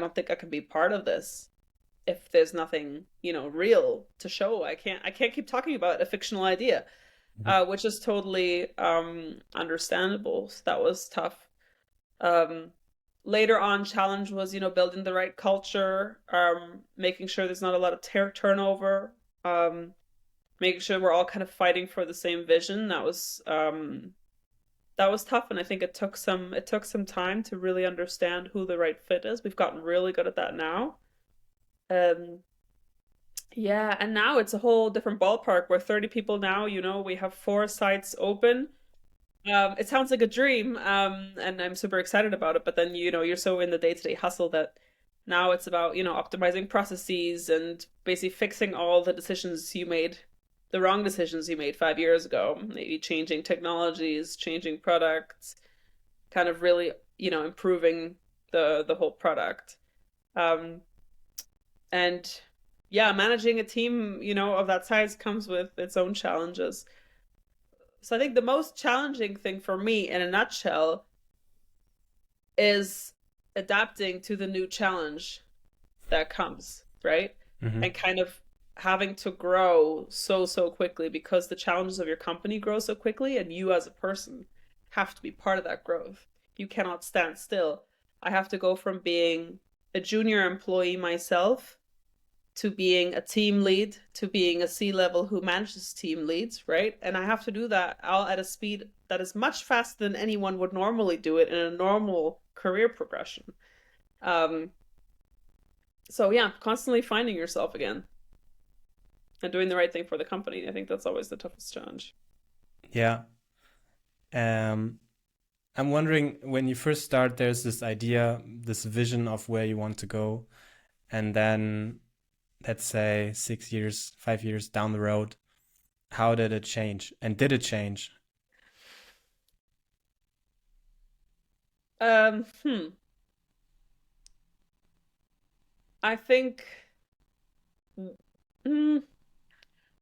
don't think I can be part of this if there's nothing, real to show. I can't keep talking about a fictional idea, Mhm. which is totally understandable. So that was tough. Um, Later on, challenge was, building the right culture, making sure there's not a lot of turnover, making sure we're all kind of fighting for the same vision. That was tough, and I think it took some time to really understand who the right fit is. We've gotten really good at that now. Um, yeah, and now it's a whole different ballpark. We're 30 people now, we have 4 sites open. It sounds like a dream, and I'm super excited about it, but then, you're so in the day-to-day hustle that now it's about, optimizing processes and basically fixing all the wrong decisions you made 5 years ago, maybe changing technologies, changing products, kind of really, improving the whole product. Um, and yeah, managing a team, of that size comes with its own challenges. So I think the most challenging thing for me in a nutshell is adapting to the new challenge that comes, right? Mhm. And kind of having to grow so quickly because the challenges of your company grow so quickly, and you as a person have to be part of that growth. You cannot stand still. I have to go from being a junior employee myself to being a team lead to being a C-level who manages team leads, right? And I have to do that all at a speed that is much faster than anyone would normally do it in a normal career progression. Um, so yeah, constantly finding yourself again and doing the right thing for the company. I think that's always the toughest challenge. Yeah. Um, I'm wondering when you first start, there's this idea, this vision of where you want to go, and then let's say 6 years, 5 years down the road, how did it change? And did it change? Um, hmm. I think, mm,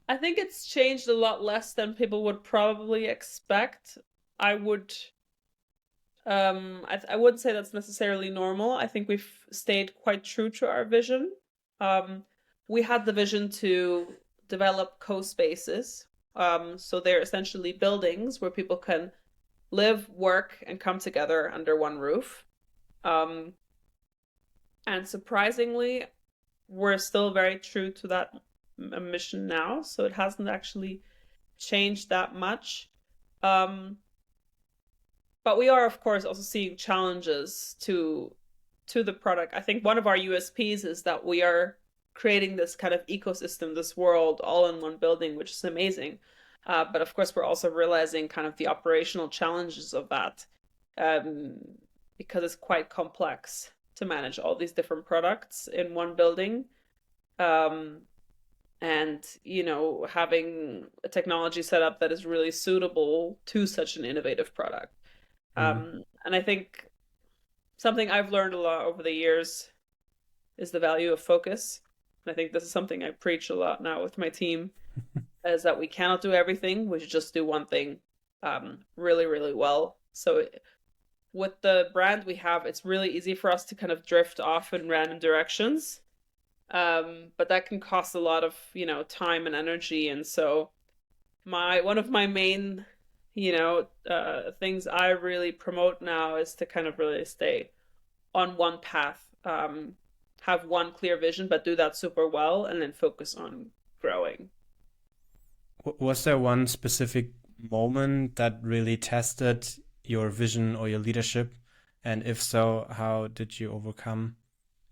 I think it's changed a lot less than people would probably expect. I would I wouldn't say that's necessarily normal. I think we've stayed quite true to our vision. Um, we had the vision to develop co-spaces. So they're essentially buildings where people can live, work, and come together under one roof. Um, and surprisingly, we're still very true to that mission now. So it hasn't actually changed that much. Um, But we are, of course, also seeing challenges to the product. I think one of our USPs is that we are creating this kind of ecosystem, this world, all in one building, which is amazing. But of course, we're also realizing kind of the operational challenges of that, um, because it's quite complex to manage all these different products in one building. Um, and, having a technology set up that is really suitable to such an innovative product. Mm. And I think something I've learned a lot over the years is the value of focus. And I think this is something I preach a lot now with my team, is that we cannot do everything. We should just do one thing really, really well. So with the brand we have, it's really easy for us to kind of drift off in random directions. But that can cost a lot of, time and energy. And so my one of my main things I really promote now is to kind of really stay on one path, have one clear vision, but do that super well, and then focus on growing. Was there one specific moment that really tested your vision or your leadership? And if so, how did you overcome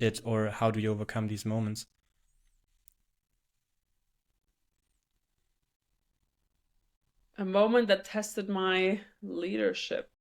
it, or how do you overcome these moments? A moment that tested my leadership.